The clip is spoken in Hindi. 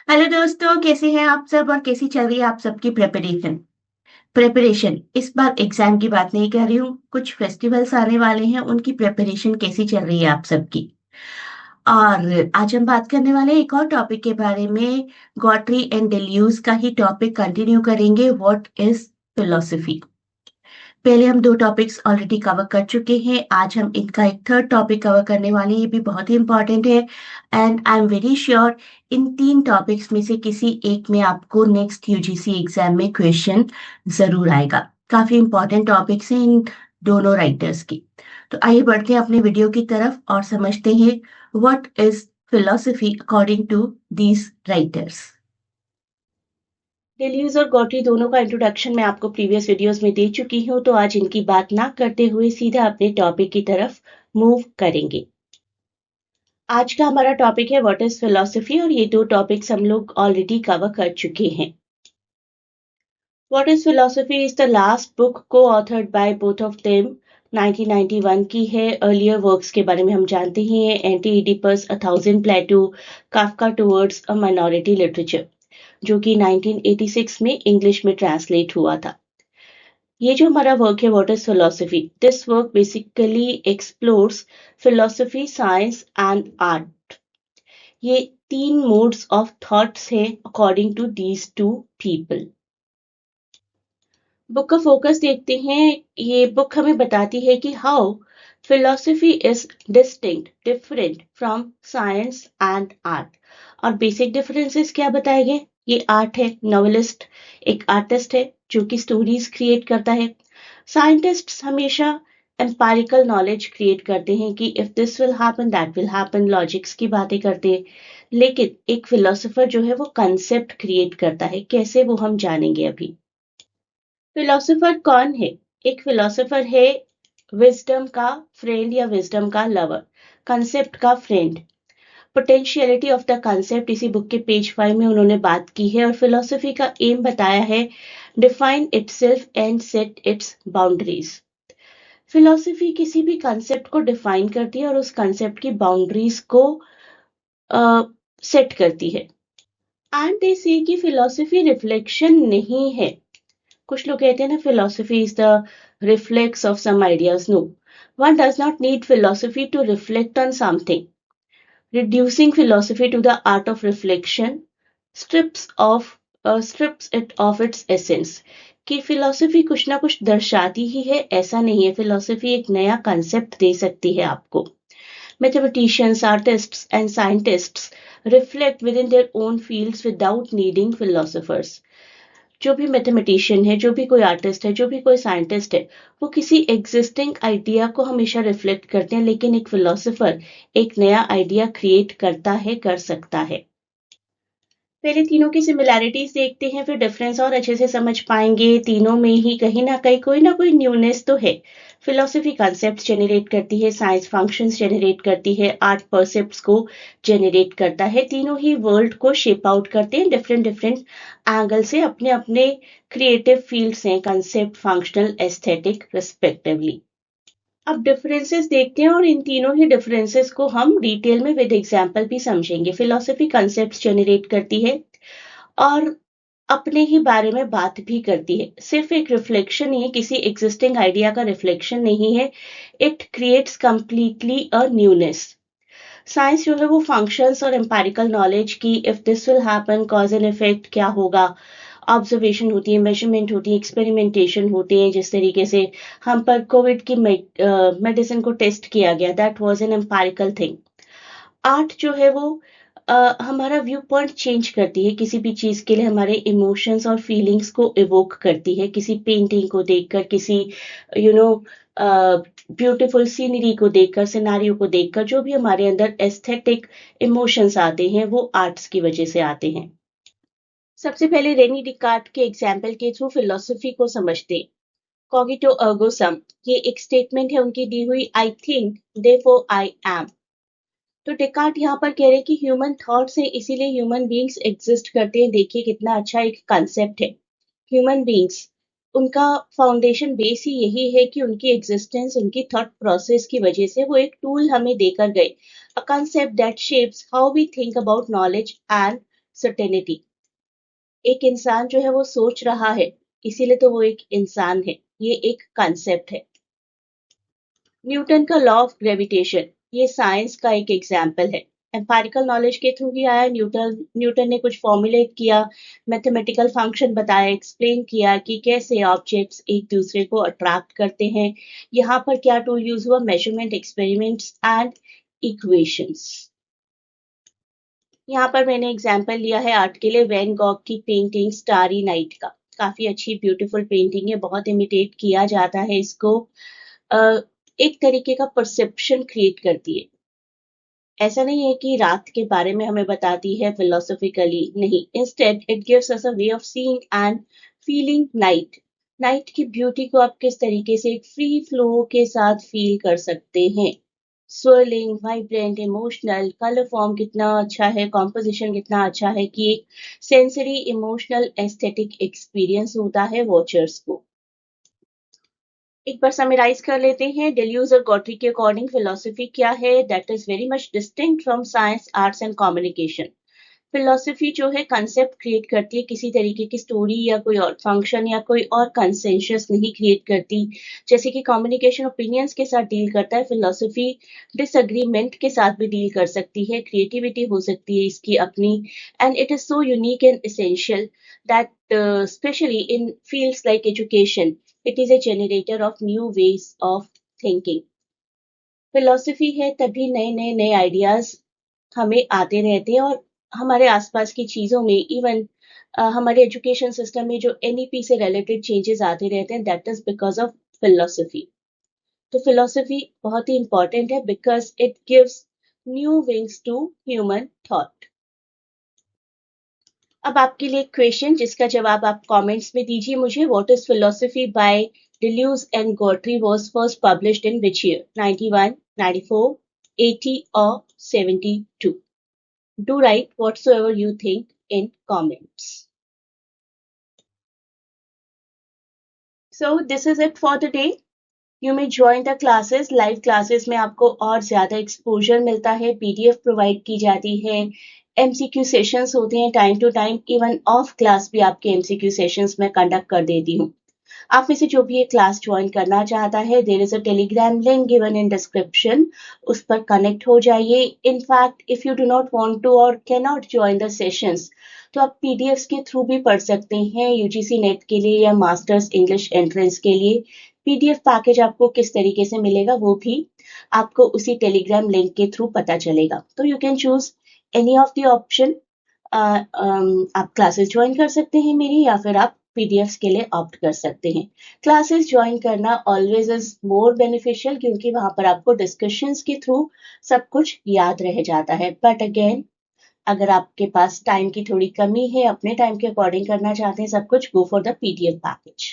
हेलो दोस्तों, कैसे हैं आप सब और कैसी चल रही है आप सबकी प्रिपरेशन। इस बार एग्जाम की बात नहीं कर रही हूँ, कुछ फेस्टिवल्स आने वाले हैं, उनकी प्रिपरेशन कैसी चल रही है आप सबकी। और आज हम बात करने वाले हैं एक और टॉपिक के बारे में। गॉटरी एंड डेल्यूज का ही टॉपिक कंटिन्यू करेंगे, व्हाट इज फिलोसफी। पहले हम दो टॉपिक्स ऑलरेडी कवर कर चुके हैं, आज हम इनका एक थर्ड टॉपिक कवर करने वाले हैं, ये भी बहुत ही इंपॉर्टेंट है। And I am very sure इन तीन टॉपिक्स में से किसी एक में आपको नेक्स्ट यूजीसी एग्जाम में क्वेश्चन जरूर आएगा। काफी इंपॉर्टेंट टॉपिक्स हैं इन दोनों राइटर्स की। तो आइए बढ़ते हैं अपने वीडियो की तरफ और समझते हैं what is philosophy according to these writers. Deleuze और गॉटरी दोनों का इंट्रोडक्शन मैं आपको प्रीवियस वीडियोस में दे चुकी हूँ, तो आज इनकी बात ना करते हुए सीधा अपने टॉपिक की तरफ मूव करेंगे। आज का हमारा टॉपिक है व्हाट इज फिलोसफी, और ये दो टॉपिक्स हम लोग ऑलरेडी कवर कर चुके हैं। What is philosophy is the last book को authored by both of them. 1991 की है। अर्लियर वर्क्स के बारे में हम जानते ही हैं, anti Oedipus, a thousand plateaus, Kafka towards a minority literature, जो कि 1986 में इंग्लिश में ट्रांसलेट हुआ था। ये जो हमारा वर्क है what is philosophy, this work basically explores philosophy, science and art. ये तीन मोड्स ऑफ थॉट्स हैं according to these two people. Book का फोकस देखते हैं। ये बुक हमें बताती है कि how philosophy is distinct different from science and art. और बेसिक डिफरेंसेस क्या बताए गए? ये आर्ट है, नॉवेलिस्ट एक आर्टिस्ट है जो कि स्टोरीज क्रिएट करता है। साइंटिस्ट्स हमेशा एम्पायरिकल नॉलेज क्रिएट करते हैं कि if this will happen that will happen, logics की बातें करते हैं। लेकिन एक फिलोसोफर जो है वो कंसेप्ट क्रिएट करता है। कैसे, वो हम जानेंगे अभी। फिलोसोफर कौन है? एक फिलोसोफर है विजडम का फ्रेंड या विजडम का लवर, कंसेप्ट का friend. Potentiality of the concept इसी बुक के पेज 5 में उन्होंने बात की है, और फिलोसफी का एम बताया है define itself and set it's boundaries. Philosophy किसी भी कंसेप्ट को डिफाइन करती है और उस कंसेप्ट की बाउंड्रीज को सेट करती है। एंड दे से कि फिलोसफी रिफ्लेक्शन नहीं है। कुछ लोग कहते हैं ना, philosophy is the reflex of some ideas. No, one does not need philosophy to reflect on something. Reducing philosophy to the art of reflection strips of strips it of its essence। कि फिलोसफी कुछ ना कुछ दर्शाती ही है, ऐसा नहीं है। फिलोसफी एक नया कंसेप्ट दे सकती है आपको। Mathematicians, artists and scientists reflect within their own fields without needing philosophers. जो भी मैथमेटिशियन है, जो भी कोई आर्टिस्ट है, जो भी कोई साइंटिस्ट है, वो किसी एग्जिस्टिंग आइडिया को हमेशा रिफ्लेक्ट करते हैं। लेकिन एक फिलोसफर एक नया आइडिया क्रिएट करता है, कर सकता है। पहले तीनों की सिमिलैरिटीज देखते हैं, फिर डिफरेंस और अच्छे से समझ पाएंगे। तीनों में ही कहीं ना कोई न्यूनेस तो है। फिलोसफी कॉन्सेप्ट्स जनरेट करती है, साइंस फंक्शंस जनरेट करती है, आर्ट परसेप्ट्स को जनरेट करता है। तीनों ही वर्ल्ड को शेप आउट करते हैं डिफरेंट डिफरेंट एंगल से। अपने अपने क्रिएटिव फील्ड्स हैं, कंसेप्ट, फंक्शनल, एस्थेटिक रिस्पेक्टिवली। अब डिफरेंसेस देखते हैं, और इन तीनों ही डिफरेंसेस को हम डिटेल में विद एग्जांपल भी समझेंगे। फिलोसफी कंसेप्ट्स जनरेट करती है और अपने ही बारे में बात भी करती है। सिर्फ एक रिफ्लेक्शन ही है, किसी एग्जिस्टिंग आइडिया का रिफ्लेक्शन नहीं है। It creates completely a newness. Science जो है वो फंक्शंस और एम्पायरिकल नॉलेज की, if this will happen, cause and effect क्या होगा, ऑब्जर्वेशन होती है, मेजरमेंट होती है, एक्सपेरिमेंटेशन होते हैं। जिस तरीके से हम पर कोविड की मेडिसिन को टेस्ट किया गया, that was an empirical thing. Art जो है वो हमारा व्यू पॉइंट चेंज करती है। किसी भी चीज के लिए हमारे इमोशंस और फीलिंग्स को इवोक करती है। किसी पेंटिंग को देखकर, किसी यू नो ब्यूटीफुल सीनरी को देखकर, सिनारियो को देखकर, जो भी हमारे अंदर एस्थेटिक इमोशंस आते हैं वो आर्ट्स की वजह से आते हैं। सबसे पहले रेनी डिकार्ट के एग्जाम्पल के थ्रू फिलोसफी को समझते हैं। कॉगिटो अर्गो सम, ये एक स्टेटमेंट है उनकी दी हुई, I think therefore I am. तो डेकार्ट यहाँ पर कह रहे हैं कि ह्यूमन थॉट्स है, इसीलिए ह्यूमन बीइंग्स एग्जिस्ट करते हैं। देखिए कितना अच्छा एक कंसेप्ट है। ह्यूमन बीइंग्स, उनका फाउंडेशन बेस ही यही है कि उनकी एग्जिस्टेंस, उनकी थॉट प्रोसेस की वजह से वो एक टूल हमें देकर गए। A concept that shapes how we think about knowledge and certainty. एक इंसान जो है वो सोच रहा है, इसीलिए तो वो एक इंसान है। ये एक कॉन्सेप्ट है। न्यूटन का लॉ ऑफ ग्रेविटेशन, ये साइंस का एक एग्जाम्पल है। एम्पिरिकल नॉलेज के थ्रू ही आया। न्यूटन ने कुछ फॉर्मूलेट किया, मैथमेटिकल फंक्शन बताया, एक्सप्लेन किया कि कैसे ऑब्जेक्ट्स एक दूसरे को अट्रैक्ट करते हैं। यहाँ पर क्या टूल यूज हुआ? Measurement, experiments and equations. यहाँ पर मैंने एग्जाम्पल लिया है आर्ट के लिए वैन गॉग की पेंटिंग स्टारी नाइट का। काफी अच्छी ब्यूटीफुल पेंटिंग है, बहुत इमिटेट किया जाता है इसको। एक तरीके का परसेप्शन क्रिएट करती है। ऐसा नहीं है कि रात के बारे में हमें बताती है फिलोसॉफिकली, नहीं। Instead it gives us a way of seeing and feeling night. Night की ब्यूटी को आप किस तरीके से एक फ्री फ्लो के साथ फील कर सकते हैं। Swirling, vibrant, emotional, colour form कितना अच्छा है, कॉम्पोजिशन कितना अच्छा है कि एक सेंसरी इमोशनल एस्थेटिक एक्सपीरियंस होता है वॉचर्स को। एक बार समराइज कर लेते हैं। डेल्यूज और गॉटरी के अकॉर्डिंग फिलोसफी क्या है? That is very much distinct from science, arts and communication. Philosophy जो है कंसेप्ट क्रिएट करती है, किसी तरीके की स्टोरी या कोई और फंक्शन या कोई और कंसेंसस नहीं क्रिएट करती। जैसे कि कम्युनिकेशन ओपिनियंस के साथ डील करता है, फिलोसफी डिसएग्रीमेंट के साथ भी डील कर सकती है, क्रिएटिविटी हो सकती है इसकी अपनी। And it is so unique and essential that specially in fields like education it is a generator of new ways of thinking. Philosophy है तभी नए नए नए आइडियाज हमें आते रहते हैं, और हमारे आसपास की चीजों में, इवन हमारे एजुकेशन सिस्टम में जो एनईपी से रिलेटेड चेंजेस आते रहते हैं, that is because of philosophy. तो फिलोसफी बहुत ही इंपॉर्टेंट है because it gives new wings to human thought. अब आपके लिए क्वेश्चन जिसका जवाब आप कमेंट्स में दीजिए मुझे। What is philosophy by Deleuze and Guattari was first published in which year? 91, 94, 80 or 72? Do write whatsoever you think in comments. So this is it for the day. You may join the classes. Live classes में आपको और ज्यादा एक्सपोजर मिलता है, पीडीएफ प्रोवाइड की जाती है, एमसीक्यू सेशंस होते हैं time to time, even of class भी आपके एमसीक्यू सेशंस में कंडक्ट कर देती हूँ। आप में से जो भी ये क्लास ज्वाइन करना चाहता है, there is a Telegram link given in description, उस पर कनेक्ट हो जाइए। In fact if you do not want to और can not join the sessions, तो आप पीडीएफ्स के थ्रू भी पढ़ सकते हैं यूजीसी नेट के लिए या मास्टर्स इंग्लिश एंट्रेंस के लिए। पीडीएफ पैकेज आपको किस तरीके से मिलेगा वो भी आपको उसी टेलीग्राम लिंक के थ्रू पता चलेगा। तो you can choose any of the option. आप क्लासेस ज्वाइन कर सकते हैं मेरी, या फिर आप पीडीएफ्स के लिए ऑप्ट कर सकते हैं। क्लासेस ज्वाइन करना ऑलवेज इज मोर बेनिफिशियल, क्योंकि वहां पर आपको डिस्कशंस के थ्रू सब कुछ याद रह जाता है। बट अगेन, अगर आपके पास टाइम की थोड़ी कमी है, अपने टाइम के अकॉर्डिंग करना चाहते हैं सब कुछ, go for the PDF package.